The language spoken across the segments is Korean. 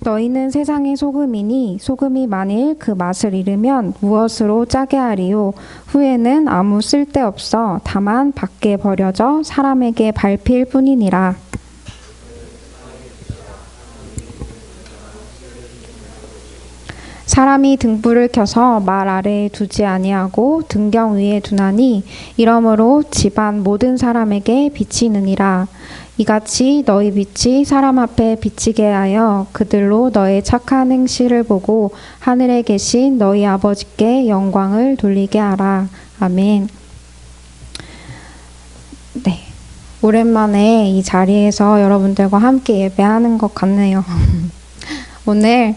너희는 세상의 소금이니 소금이 만일 그 맛을 잃으면 무엇으로 짜게 하리요? 후에는 아무 쓸데없어 다만 밖에 버려져 사람에게 밟힐 뿐이니라. 사람이 등불을 켜서 말 아래에 두지 아니하고 등경 위에 두나니 이러므로 집안 모든 사람에게 비치느니라. 이같이 너희 빛이 사람 앞에 비치게 하여 그들로 너의 착한 행실을 보고 하늘에 계신 너희 아버지께 영광을 돌리게 하라. 아멘. 네, 오랜만에 이 자리에서 여러분들과 함께 예배하는 것 같네요. 오늘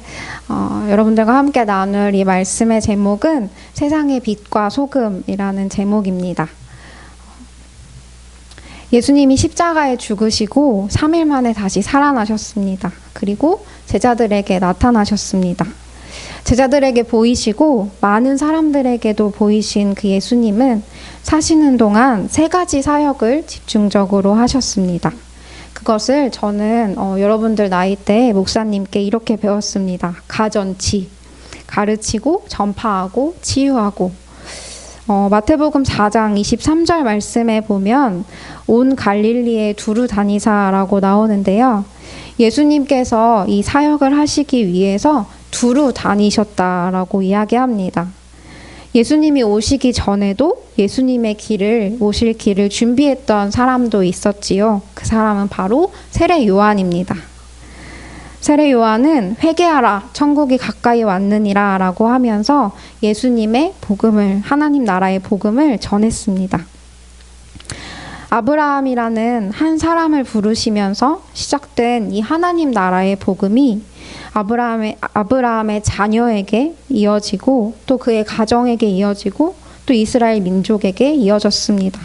여러분들과 함께 나눌 이 말씀의 제목은 세상의 빛과 소금이라는 제목입니다. 예수님이 십자가에 죽으시고 3일 만에 다시 살아나셨습니다. 그리고 제자들에게 나타나셨습니다. 제자들에게 보이시고 많은 사람들에게도 보이신 그 예수님은 사시는 동안 3가지 사역을 집중적으로 하셨습니다. 그것을 저는 여러분들 나이대 목사님께 이렇게 배웠습니다. 가전치, 가르치고 전파하고 치유하고. 마태복음 4장 23절 말씀에 보면 온 갈릴리에 두루 다니사라고 나오는데요. 예수님께서 이 사역을 하시기 위해서 두루 다니셨다라고 이야기합니다. 예수님이 오시기 전에도 예수님의 오실 길을 준비했던 사람도 있었지요. 그 사람은 바로 세례 요한입니다. 세례 요한은 회개하라 천국이 가까이 왔느니라 라고 하면서 예수님의 복음을, 하나님 나라의 복음을 전했습니다. 아브라함이라는 한 사람을 부르시면서 시작된 이 하나님 나라의 복음이 아브라함의 자녀에게 이어지고 또 그의 가정에게 이어지고 또 이스라엘 민족에게 이어졌습니다.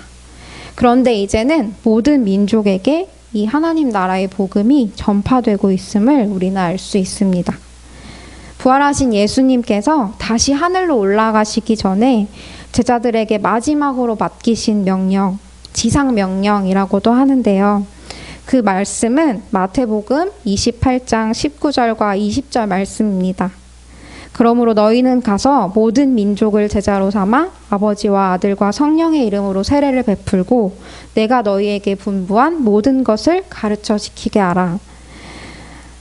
그런데 이제는 모든 민족에게 이 하나님 나라의 복음이 전파되고 있음을 우리는 알 수 있습니다. 부활하신 예수님께서 다시 하늘로 올라가시기 전에 제자들에게 마지막으로 맡기신 명령, 지상명령이라고도 하는데요. 그 말씀은 마태복음 28장 19절과 20절 말씀입니다. 그러므로 너희는 가서 모든 민족을 제자로 삼아 아버지와 아들과 성령의 이름으로 세례를 베풀고 내가 너희에게 분부한 모든 것을 가르쳐 지키게 하라.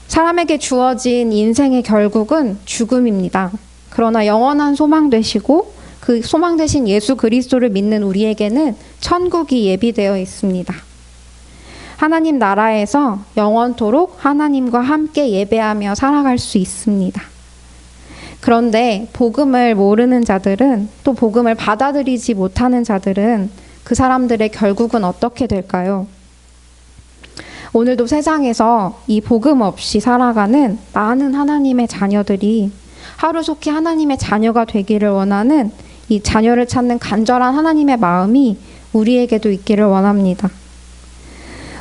사람에게 주어진 인생의 결국은 죽음입니다. 그러나 영원한 소망 되시고 그 소망 되신 예수 그리스도를 믿는 우리에게는 천국이 예비되어 있습니다. 하나님 나라에서 영원토록 하나님과 함께 예배하며 살아갈 수 있습니다. 그런데 복음을 모르는 자들은, 또 복음을 받아들이지 못하는 자들은 그 사람들의 결국은 어떻게 될까요? 오늘도 세상에서 이 복음 없이 살아가는 많은 하나님의 자녀들이 하루속히 하나님의 자녀가 되기를 원하는 이 자녀를 찾는 간절한 하나님의 마음이 우리에게도 있기를 원합니다.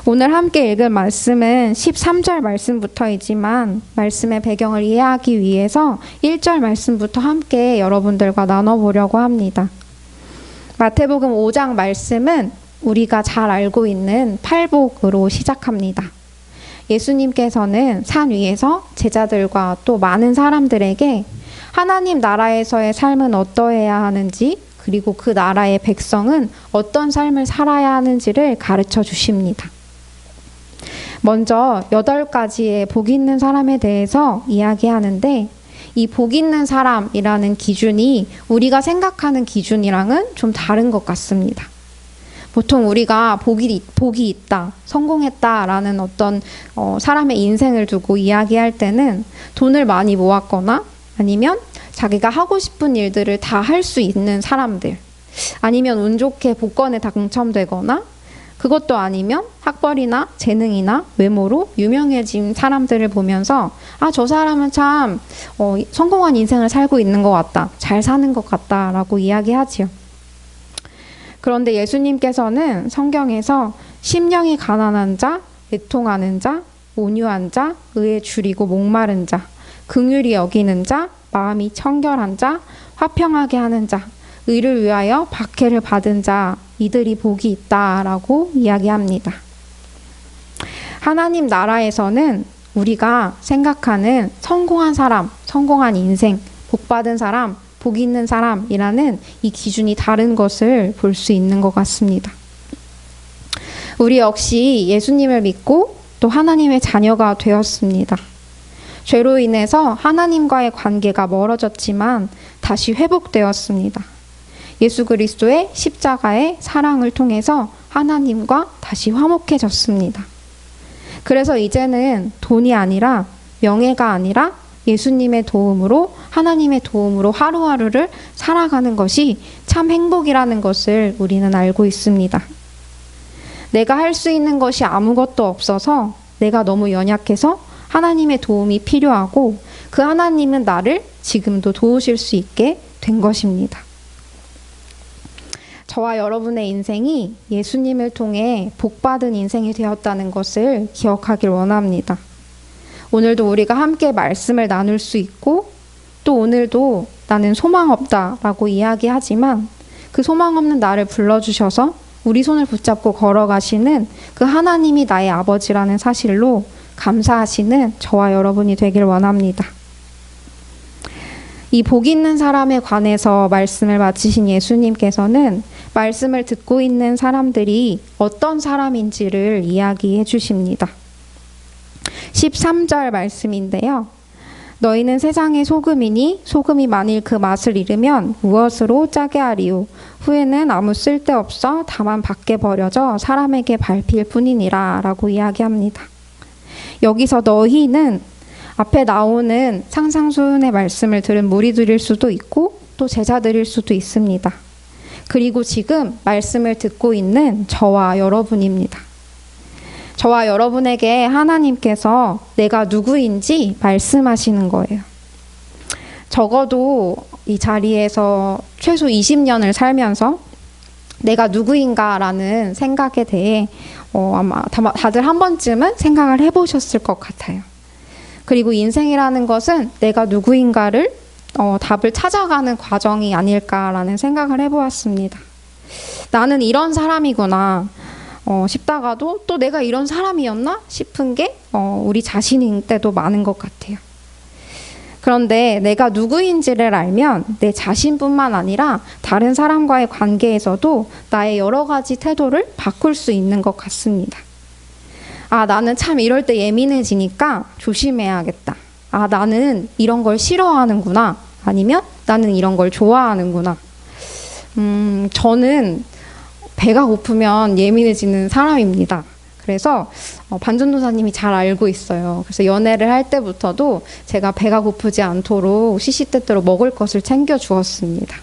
오늘 함께 읽을 말씀은 13절 말씀부터이지만 말씀의 배경을 이해하기 위해서 1절 말씀부터 함께 여러분들과 나눠보려고 합니다. 마태복음 5장 말씀은 우리가 잘 알고 있는 팔복으로 시작합니다. 예수님께서는 산 위에서 제자들과 또 많은 사람들에게 하나님 나라에서의 삶은 어떠해야 하는지, 그리고 그 나라의 백성은 어떤 삶을 살아야 하는지를 가르쳐 주십니다. 먼저 8가지의 복 있는 사람에 대해서 이야기하는데, 이 복 있는 사람이라는 기준이 우리가 생각하는 기준이랑은 좀 다른 것 같습니다. 보통 우리가 복이 있다, 성공했다라는 어떤 사람의 인생을 두고 이야기할 때는 돈을 많이 모았거나 아니면 자기가 하고 싶은 일들을 다 할 수 있는 사람들, 아니면 운 좋게 복권에 당첨되거나 그것도 아니면 학벌이나 재능이나 외모로 유명해진 사람들을 보면서 저 사람은 참 성공한 인생을 살고 있는 것 같다, 잘 사는 것 같다 라고 이야기하지요. 그런데 예수님께서는 성경에서 심령이 가난한 자, 애통하는 자, 온유한 자, 의에 줄이고 목마른 자, 긍휼히 여기는 자, 마음이 청결한 자, 화평하게 하는 자, 의를 위하여 박해를 받은 자, 이들이 복이 있다라고 이야기합니다. 하나님 나라에서는 우리가 생각하는 성공한 사람, 성공한 인생, 복받은 사람, 복 있는 사람이라는 이 기준이 다른 것을 볼 수 있는 것 같습니다. 우리 역시 예수님을 믿고 또 하나님의 자녀가 되었습니다. 죄로 인해서 하나님과의 관계가 멀어졌지만 다시 회복되었습니다. 예수 그리스도의 십자가의 사랑을 통해서 하나님과 다시 화목해졌습니다. 그래서 이제는 돈이 아니라 명예가 아니라 예수님의 도움으로 하나님의 도움으로 하루하루를 살아가는 것이 참 행복이라는 것을 우리는 알고 있습니다. 내가 할 수 있는 것이 아무것도 없어서 내가 너무 연약해서 하나님의 도움이 필요하고 그 하나님은 나를 지금도 도우실 수 있게 된 것입니다. 저와 여러분의 인생이 예수님을 통해 복받은 인생이 되었다는 것을 기억하길 원합니다. 오늘도 우리가 함께 말씀을 나눌 수 있고 또 오늘도 나는 소망 없다라고 이야기하지만 그 소망 없는 나를 불러주셔서 우리 손을 붙잡고 걸어가시는 그 하나님이 나의 아버지라는 사실로 감사하시는 저와 여러분이 되길 원합니다. 이 복 있는 사람에 관해서 말씀을 마치신 예수님께서는 말씀을 듣고 있는 사람들이 어떤 사람인지를 이야기해 주십니다. 13절 말씀인데요. 너희는 세상의 소금이니 소금이 만일 그 맛을 잃으면 무엇으로 짜게 하리요. 후에는 아무 쓸데없어 다만 밖에 버려져 사람에게 밟힐 뿐이니라 라고 이야기합니다. 여기서 너희는 앞에 나오는 상상수훈의 말씀을 들은 무리들일 수도 있고 또 제자들일 수도 있습니다. 그리고 지금 말씀을 듣고 있는 저와 여러분입니다. 저와 여러분에게 하나님께서 내가 누구인지 말씀하시는 거예요. 적어도 이 자리에서 최소 20년을 살면서 내가 누구인가라는 생각에 대해 아마 다들 한 번쯤은 생각을 해보셨을 것 같아요. 그리고 인생이라는 것은 내가 누구인가를 답을 찾아가는 과정이 아닐까라는 생각을 해보았습니다. 나는 이런 사람이구나 싶다가도 또 내가 이런 사람이었나 싶은 게 우리 자신일 때도 많은 것 같아요. 그런데 내가 누구인지를 알면 내 자신뿐만 아니라 다른 사람과의 관계에서도 나의 여러 가지 태도를 바꿀 수 있는 것 같습니다. 아, 나는 참 이럴 때 예민해지니까 조심해야겠다. 아, 나는 이런 걸 싫어하는구나. 아니면 나는 이런 걸 좋아하는구나. 저는 배가 고프면 예민해지는 사람입니다. 그래서 반전도사님이 잘 알고 있어요. 그래서 연애를 할 때부터도 제가 배가 고프지 않도록 시시때때로 먹을 것을 챙겨 주었습니다.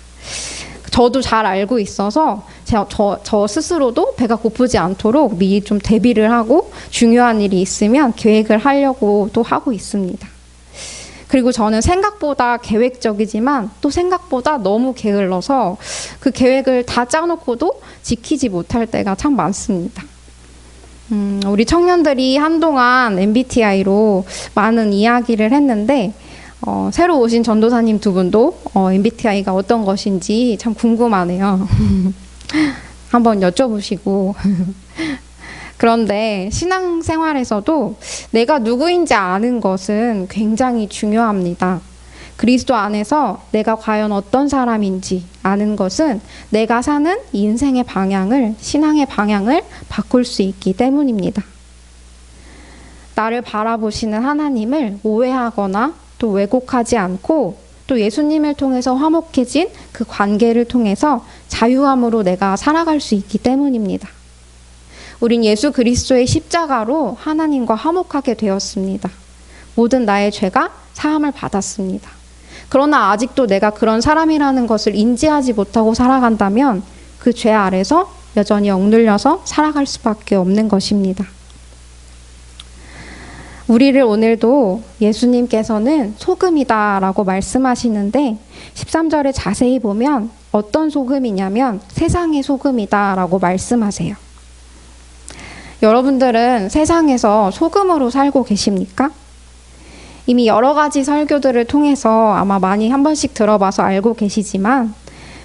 저도 잘 알고 있어서 저 스스로도 배가 고프지 않도록 미리 좀 대비를 하고 중요한 일이 있으면 계획을 하려고 또 하고 있습니다. 그리고 저는 생각보다 계획적이지만 또 생각보다 너무 게을러서 그 계획을 다 짜놓고도 지키지 못할 때가 참 많습니다. 우리 청년들이 한동안 MBTI로 많은 이야기를 했는데 새로 오신 전도사님 두 분도 MBTI가 어떤 것인지 참 궁금하네요. 한번 여쭤보시고 그런데 신앙생활에서도 내가 누구인지 아는 것은 굉장히 중요합니다. 그리스도 안에서 내가 과연 어떤 사람인지 아는 것은 내가 사는 인생의 방향을, 신앙의 방향을 바꿀 수 있기 때문입니다. 나를 바라보시는 하나님을 오해하거나 또 왜곡하지 않고 또 예수님을 통해서 화목해진 그 관계를 통해서 자유함으로 내가 살아갈 수 있기 때문입니다. 우린 예수 그리스도의 십자가로 하나님과 화목하게 되었습니다. 모든 나의 죄가 사함을 받았습니다. 그러나 아직도 내가 그런 사람이라는 것을 인지하지 못하고 살아간다면 그 죄 아래서 여전히 억눌려서 살아갈 수밖에 없는 것입니다. 우리를 오늘도 예수님께서는 소금이다라고 말씀하시는데 13절에 자세히 보면 어떤 소금이냐면 세상의 소금이다라고 말씀하세요. 여러분들은 세상에서 소금으로 살고 계십니까? 이미 여러 가지 설교들을 통해서 아마 많이 한 번씩 들어봐서 알고 계시지만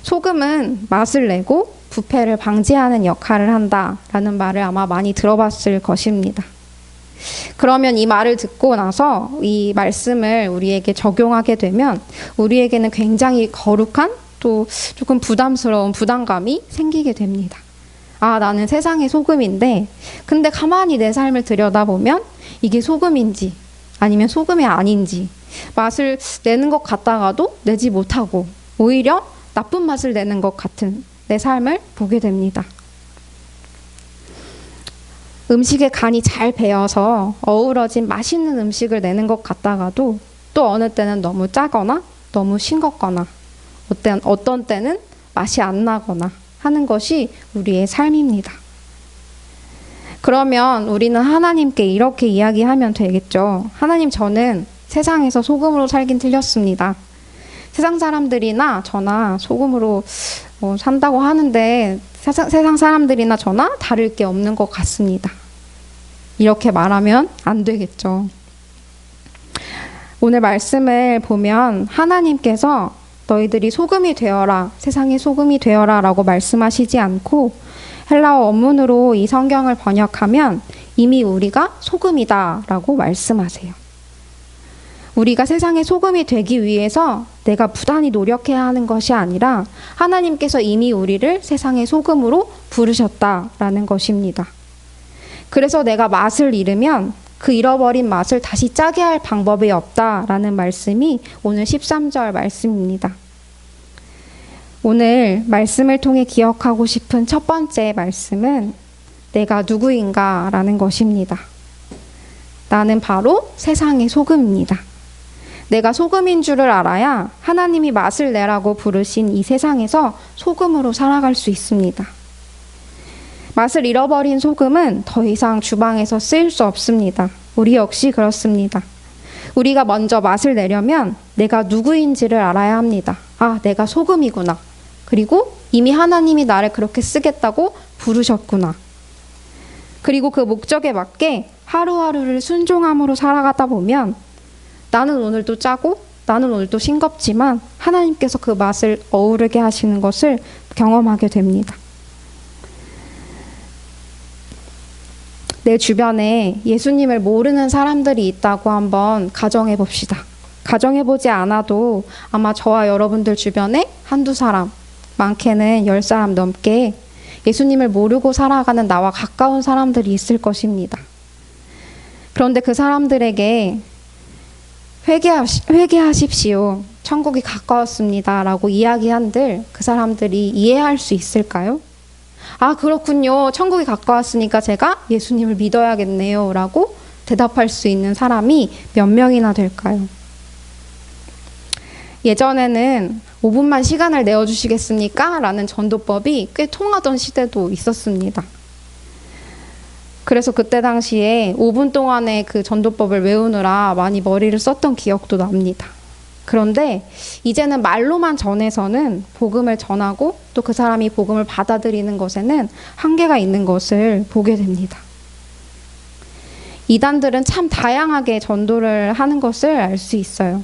소금은 맛을 내고 부패를 방지하는 역할을 한다라는 말을 아마 많이 들어봤을 것입니다. 그러면 이 말을 듣고 나서 이 말씀을 우리에게 적용하게 되면 우리에게는 굉장히 거룩한 또 조금 부담스러운 부담감이 생기게 됩니다. 아, 나는 세상의 소금인데, 근데 가만히 내 삶을 들여다보면 이게 소금인지 아니면 소금이 아닌지 맛을 내는 것 같다가도 내지 못하고 오히려 나쁜 맛을 내는 것 같은 내 삶을 보게 됩니다. 음식에 간이 잘 배어서 어우러진 맛있는 음식을 내는 것 같다가도 또 어느 때는 너무 짜거나 너무 싱겁거나 어떤 때는 맛이 안 나거나 하는 것이 우리의 삶입니다. 그러면 우리는 하나님께 이렇게 이야기하면 되겠죠. 하나님, 저는 세상에서 소금으로 살긴 틀렸습니다. 세상 사람들이나 저나 소금으로 산다고 하는데 세상 사람들이나 저나 다를 게 없는 것 같습니다. 이렇게 말하면 안 되겠죠. 오늘 말씀을 보면 하나님께서 너희들이 소금이 되어라, 세상의 소금이 되어라 라고 말씀하시지 않고 헬라어 원문으로 이 성경을 번역하면 이미 우리가 소금이다 라고 말씀하세요. 우리가 세상의 소금이 되기 위해서 내가 부단히 노력해야 하는 것이 아니라 하나님께서 이미 우리를 세상의 소금으로 부르셨다라는 것입니다. 그래서 내가 맛을 잃으면 그 잃어버린 맛을 다시 짜게 할 방법이 없다라는 말씀이 오늘 13절 말씀입니다. 오늘 말씀을 통해 기억하고 싶은 첫 번째 말씀은 내가 누구인가 라는 것입니다. 나는 바로 세상의 소금입니다. 내가 소금인 줄을 알아야 하나님이 맛을 내라고 부르신 이 세상에서 소금으로 살아갈 수 있습니다. 맛을 잃어버린 소금은 더 이상 주방에서 쓰일 수 없습니다. 우리 역시 그렇습니다. 우리가 먼저 맛을 내려면 내가 누구인지를 알아야 합니다. 아, 내가 소금이구나. 그리고 이미 하나님이 나를 그렇게 쓰겠다고 부르셨구나. 그리고 그 목적에 맞게 하루하루를 순종함으로 살아가다 보면 나는 오늘도 짜고 나는 오늘도 싱겁지만 하나님께서 그 맛을 어우르게 하시는 것을 경험하게 됩니다. 내 주변에 예수님을 모르는 사람들이 있다고 한번 가정해 봅시다. 가정해 보지 않아도 아마 저와 여러분들 주변에 한두 사람, 많게는 10사람 넘게 예수님을 모르고 살아가는 나와 가까운 사람들이 있을 것입니다. 그런데 그 사람들에게 회개하십시오. 천국이 가까웠습니다. 라고 이야기한들 그 사람들이 이해할 수 있을까요? 아, 그렇군요. 천국이 가까웠으니까 제가 예수님을 믿어야겠네요. 라고 대답할 수 있는 사람이 몇 명이나 될까요? 예전에는 5분만 시간을 내어주시겠습니까? 라는 전도법이 꽤 통하던 시대도 있었습니다. 그래서 그때 당시에 5분 동안의 그 전도법을 외우느라 많이 머리를 썼던 기억도 납니다. 그런데 이제는 말로만 전해서는 복음을 전하고 또 그 사람이 복음을 받아들이는 것에는 한계가 있는 것을 보게 됩니다. 이단들은 참 다양하게 전도를 하는 것을 알 수 있어요.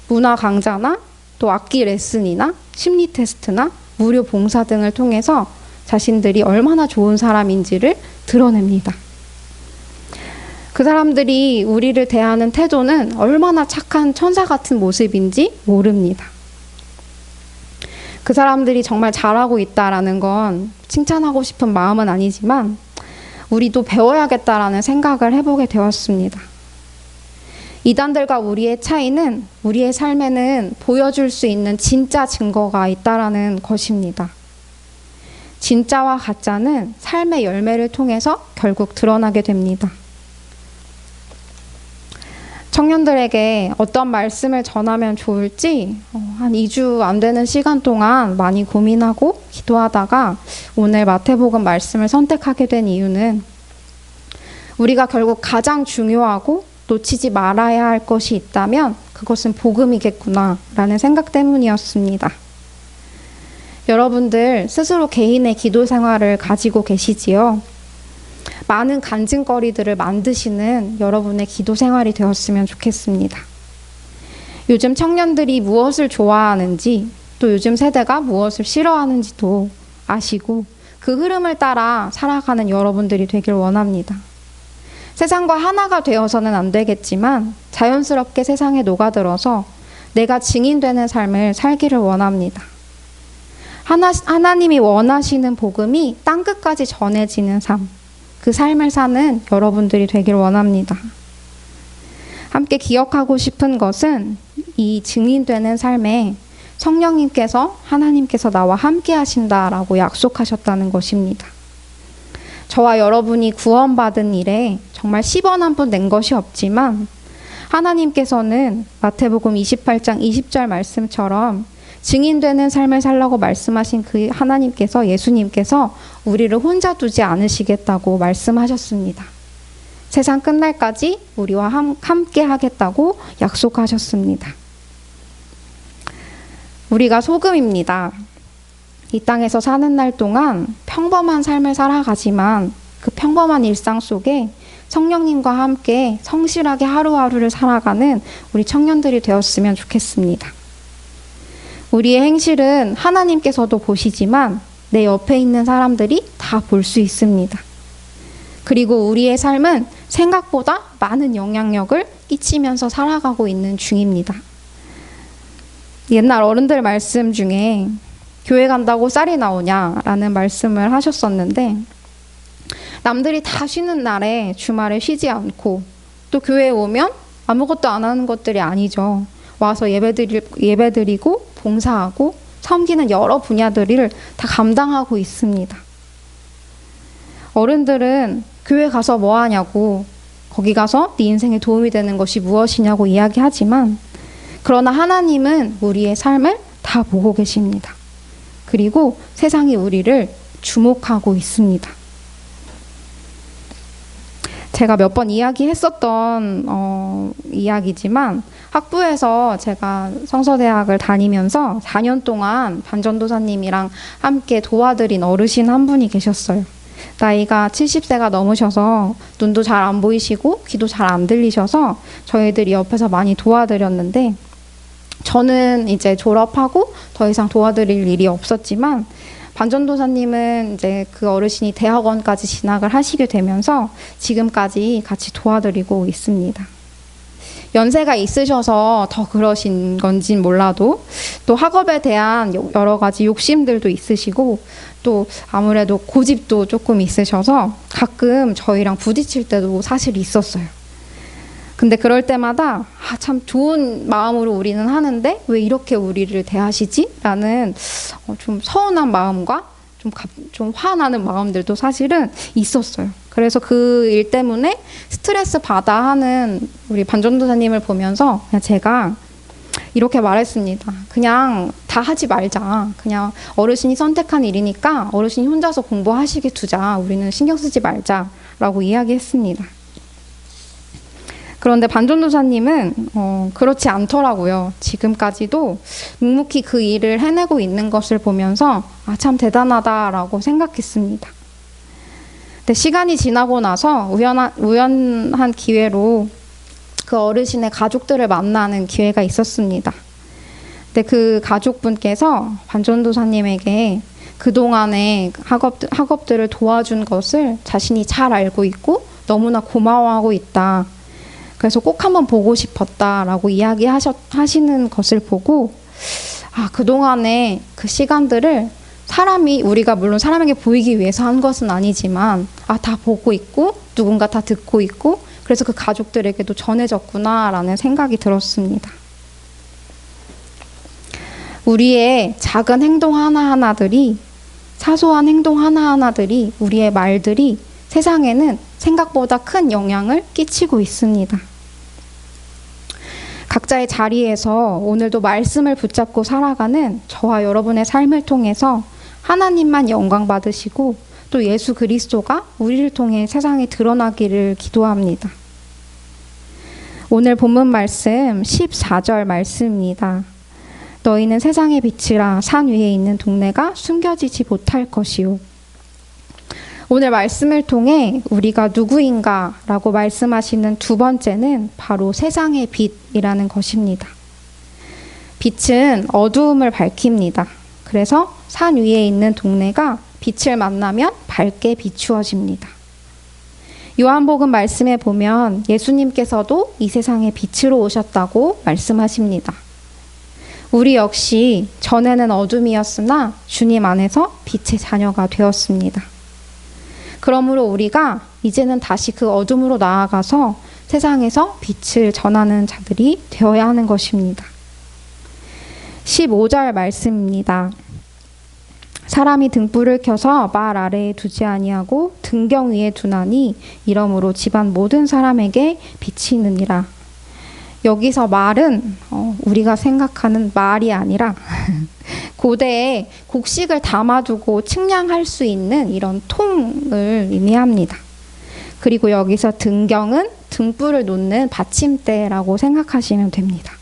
문화 강좌나 또 악기 레슨이나 심리 테스트나 무료 봉사 등을 통해서 자신들이 얼마나 좋은 사람인지를 드러냅니다. 그 사람들이 우리를 대하는 태도는 얼마나 착한 천사 같은 모습인지 모릅니다. 그 사람들이 정말 잘하고 있다라는 건 칭찬하고 싶은 마음은 아니지만 우리도 배워야겠다라는 생각을 해보게 되었습니다. 이단들과 우리의 차이는 우리의 삶에는 보여줄 수 있는 진짜 증거가 있다라는 것입니다. 진짜와 가짜는 삶의 열매를 통해서 결국 드러나게 됩니다. 청년들에게 어떤 말씀을 전하면 좋을지 한 2주 안 되는 시간 동안 많이 고민하고 기도하다가 오늘 마태복음 말씀을 선택하게 된 이유는 우리가 결국 가장 중요하고 놓치지 말아야 할 것이 있다면 그것은 복음이겠구나 라는 생각 때문이었습니다. 여러분들 스스로 개인의 기도 생활을 가지고 계시지요? 많은 간증거리들을 만드시는 여러분의 기도 생활이 되었으면 좋겠습니다. 요즘 청년들이 무엇을 좋아하는지 또 요즘 세대가 무엇을 싫어하는지도 아시고 그 흐름을 따라 살아가는 여러분들이 되길 원합니다. 세상과 하나가 되어서는 안 되겠지만 자연스럽게 세상에 녹아들어서 내가 증인되는 삶을 살기를 원합니다. 하나님이 원하시는 복음이 땅끝까지 전해지는 삶, 그 삶을 사는 여러분들이 되길 원합니다. 함께 기억하고 싶은 것은 이 증인되는 삶에 성령님께서 하나님께서 나와 함께 하신다라고 약속하셨다는 것입니다. 저와 여러분이 구원받은 일에 정말 10원 한 푼 낸 것이 없지만 하나님께서는 마태복음 28장 20절 말씀처럼 증인되는 삶을 살라고 말씀하신 그 하나님께서, 예수님께서 우리를 혼자 두지 않으시겠다고 말씀하셨습니다. 세상 끝날까지 우리와 함께 하겠다고 약속하셨습니다. 우리가 소금입니다. 이 땅에서 사는 날 동안 평범한 삶을 살아가지만 그 평범한 일상 속에 성령님과 함께 성실하게 하루하루를 살아가는 우리 청년들이 되었으면 좋겠습니다. 우리의 행실은 하나님께서도 보시지만 내 옆에 있는 사람들이 다 볼 수 있습니다. 그리고 우리의 삶은 생각보다 많은 영향력을 끼치면서 살아가고 있는 중입니다. 옛날 어른들 말씀 중에 교회 간다고 쌀이 나오냐라는 말씀을 하셨었는데, 남들이 다 쉬는 날에 주말에 쉬지 않고 또 교회에 오면 아무것도 안 하는 것들이 아니죠. 와서 예배드리고 봉사하고 섬기는 여러 분야들을 다 감당하고 있습니다. 어른들은 교회 가서 뭐 하냐고, 거기 가서 네 인생에 도움이 되는 것이 무엇이냐고 이야기하지만, 그러나 하나님은 우리의 삶을 다 보고 계십니다. 그리고 세상이 우리를 주목하고 있습니다. 제가 몇 번 이야기했었던 이야기지만, 학부에서 제가 성서대학을 다니면서 4년 동안 반전도사님이랑 함께 도와드린 어르신 한 분이 계셨어요. 나이가 70세가 넘으셔서 눈도 잘 안 보이시고 귀도 잘 안 들리셔서 저희들이 옆에서 많이 도와드렸는데, 저는 이제 졸업하고 더 이상 도와드릴 일이 없었지만 반전도사님은 이제 그 어르신이 대학원까지 진학을 하시게 되면서 지금까지 같이 도와드리고 있습니다. 연세가 있으셔서 더 그러신 건진 몰라도 또 학업에 대한 여러 가지 욕심들도 있으시고 또 아무래도 고집도 조금 있으셔서 가끔 저희랑 부딪힐 때도 사실 있었어요. 근데 그럴 때마다 참 좋은 마음으로 우리는 하는데 왜 이렇게 우리를 대하시지? 라는 좀 서운한 마음과 좀 화나는 마음들도 사실은 있었어요. 그래서 그 일 때문에 스트레스 받아 하는 우리 반전도사님을 보면서 그냥 제가 이렇게 말했습니다. 그냥 다 하지 말자. 그냥 어르신이 선택한 일이니까 어르신이 혼자서 공부하시게 두자. 우리는 신경 쓰지 말자라고 이야기했습니다. 그런데 반전도사님은 그렇지 않더라고요. 지금까지도 묵묵히 그 일을 해내고 있는 것을 보면서 참 대단하다라고 생각했습니다. 근데 시간이 지나고 나서 우연한 기회로 그 어르신의 가족들을 만나는 기회가 있었습니다. 근데 그 가족분께서 반전도사님에게 그동안의 학업들을 도와준 것을 자신이 잘 알고 있고 너무나 고마워하고 있다. 그래서 꼭 한번 보고 싶었다라고 이야기하시는 것을 보고 그동안의 그 시간들을 우리가 물론 사람에게 보이기 위해서 한 것은 아니지만 다 보고 있고 누군가 다 듣고 있고 그래서 그 가족들에게도 전해졌구나라는 생각이 들었습니다. 우리의 작은 행동 하나하나들이, 사소한 행동 하나하나들이, 우리의 말들이 세상에는 생각보다 큰 영향을 끼치고 있습니다. 각자의 자리에서 오늘도 말씀을 붙잡고 살아가는 저와 여러분의 삶을 통해서 하나님만 영광 받으시고 또 예수 그리스도가 우리를 통해 세상에 드러나기를 기도합니다. 오늘 본문 말씀 14절 말씀입니다. 너희는 세상의 빛이라 산 위에 있는 동네가 숨겨지지 못할 것이요. 오늘 말씀을 통해 우리가 누구인가라고 말씀하시는 두 번째는 바로 세상의 빛이라는 것입니다. 빛은 어두움을 밝힙니다. 그래서 산 위에 있는 동네가 빛을 만나면 밝게 비추어집니다. 요한복음 말씀에 보면 예수님께서도 이 세상에 빛으로 오셨다고 말씀하십니다. 우리 역시 전에는 어둠이었으나 주님 안에서 빛의 자녀가 되었습니다. 그러므로 우리가 이제는 다시 그 어둠으로 나아가서 세상에서 빛을 전하는 자들이 되어야 하는 것입니다. 15절 말씀입니다. 사람이 등불을 켜서 말 아래에 두지 아니하고 등경 위에 두나니 이러므로 집안 모든 사람에게 비치느니라. 여기서 말은 우리가 생각하는 말이 아니라 고대에 곡식을 담아두고 측량할 수 있는 이런 통을 의미합니다. 그리고 여기서 등경은 등불을 놓는 받침대라고 생각하시면 됩니다.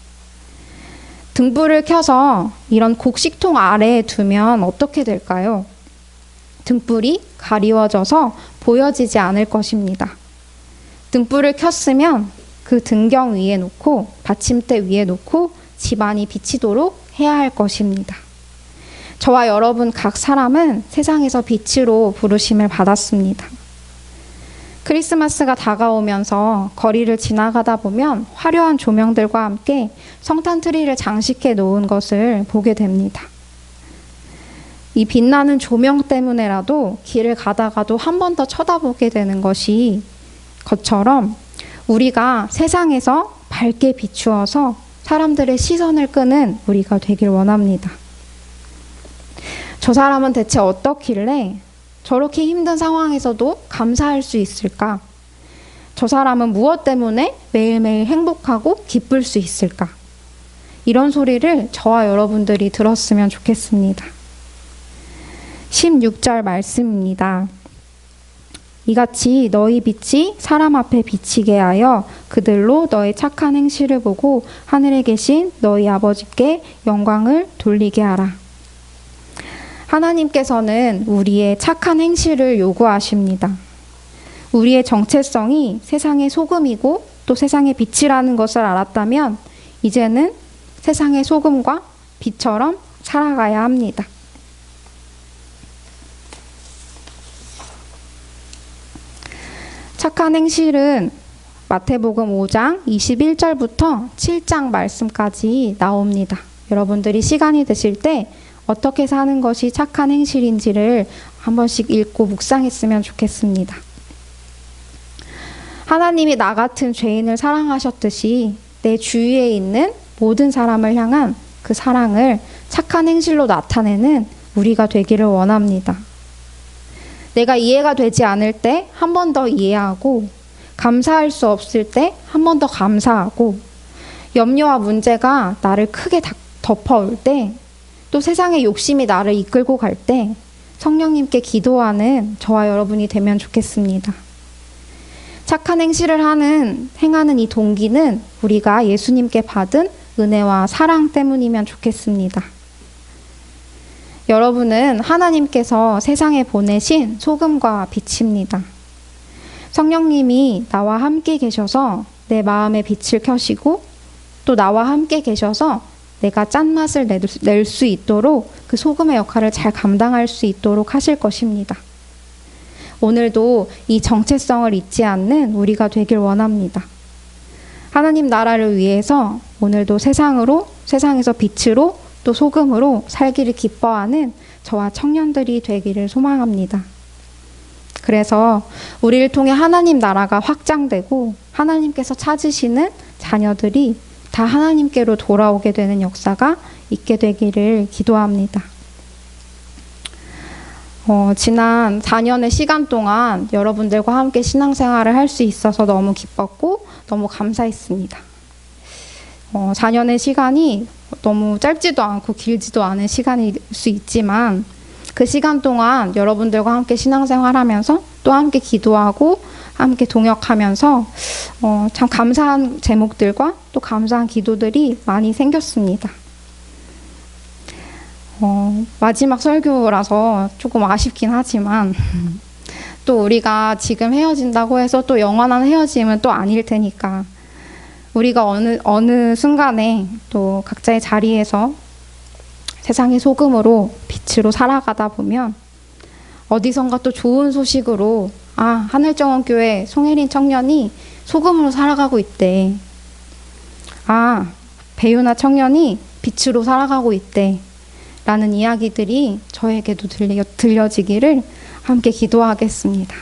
등불을 켜서 이런 곡식통 아래에 두면 어떻게 될까요? 등불이 가리워져서 보여지지 않을 것입니다. 등불을 켰으면 그 등경 위에 놓고 받침대 위에 놓고 집안이 비치도록 해야 할 것입니다. 저와 여러분 각 사람은 세상에서 빛으로 부르심을 받았습니다. 크리스마스가 다가오면서 거리를 지나가다 보면 화려한 조명들과 함께 성탄 트리를 장식해 놓은 것을 보게 됩니다. 이 빛나는 조명 때문에라도 길을 가다가도 한 번 더 쳐다보게 되는 것처럼 우리가 세상에서 밝게 비추어서 사람들의 시선을 끄는 우리가 되길 원합니다. 저 사람은 대체 어떻길래 저렇게 힘든 상황에서도 감사할 수 있을까? 저 사람은 무엇 때문에 매일매일 행복하고 기쁠 수 있을까? 이런 소리를 저와 여러분들이 들었으면 좋겠습니다. 16절 말씀입니다. 이같이 너희 빛이 사람 앞에 비치게 하여 그들로 너의 착한 행실을 보고 하늘에 계신 너희 아버지께 영광을 돌리게 하라. 하나님께서는 우리의 착한 행실을 요구하십니다. 우리의 정체성이 세상의 소금이고 또 세상의 빛이라는 것을 알았다면 이제는 세상의 소금과 빛처럼 살아가야 합니다. 착한 행실은 마태복음 5장 21절부터 7장 말씀까지 나옵니다. 여러분들이 시간이 되실 때 어떻게 사는 것이 착한 행실인지를 한 번씩 읽고 묵상했으면 좋겠습니다. 하나님이 나 같은 죄인을 사랑하셨듯이 내 주위에 있는 모든 사람을 향한 그 사랑을 착한 행실로 나타내는 우리가 되기를 원합니다. 내가 이해가 되지 않을 때 한 번 더 이해하고, 감사할 수 없을 때 한 번 더 감사하고, 염려와 문제가 나를 크게 덮어올 때, 또 세상의 욕심이 나를 이끌고 갈 때 성령님께 기도하는 저와 여러분이 되면 좋겠습니다. 착한 행실을 행하는 이 동기는 우리가 예수님께 받은 은혜와 사랑 때문이면 좋겠습니다. 여러분은 하나님께서 세상에 보내신 소금과 빛입니다. 성령님이 나와 함께 계셔서 내 마음에 빛을 켜시고 또 나와 함께 계셔서 내가 짠맛을 낼 수 있도록 그 소금의 역할을 잘 감당할 수 있도록 하실 것입니다. 오늘도 이 정체성을 잊지 않는 우리가 되길 원합니다. 하나님 나라를 위해서 오늘도 세상에서 빛으로 또 소금으로 살기를 기뻐하는 저와 청년들이 되기를 소망합니다. 그래서 우리를 통해 하나님 나라가 확장되고 하나님께서 찾으시는 자녀들이 다 하나님께로 돌아오게 되는 역사가 있게 되기를 기도합니다. 지난 4년의 시간 동안 여러분들과 함께 신앙생활을 할 수 있어서 너무 기뻤고 너무 감사했습니다. 4년의 시간이 너무 짧지도 않고 길지도 않은 시간일 수 있지만 그 시간 동안 여러분들과 함께 신앙생활하면서 또 함께 기도하고 함께 동역하면서 참 감사한 제목들과 또 감사한 기도들이 많이 생겼습니다. 마지막 설교라서 조금 아쉽긴 하지만 또 우리가 지금 헤어진다고 해서 또 영원한 헤어짐은 또 아닐 테니까 우리가 어느 순간에 또 각자의 자리에서 세상의 소금으로 빛으로 살아가다 보면 어디선가 또 좋은 소식으로 아, 하늘정원교회 송혜린 청년이 소금으로 살아가고 있대. 아, 배유나 청년이 빛으로 살아가고 있대. 라는 이야기들이 저에게도 들려지기를 함께 기도하겠습니다.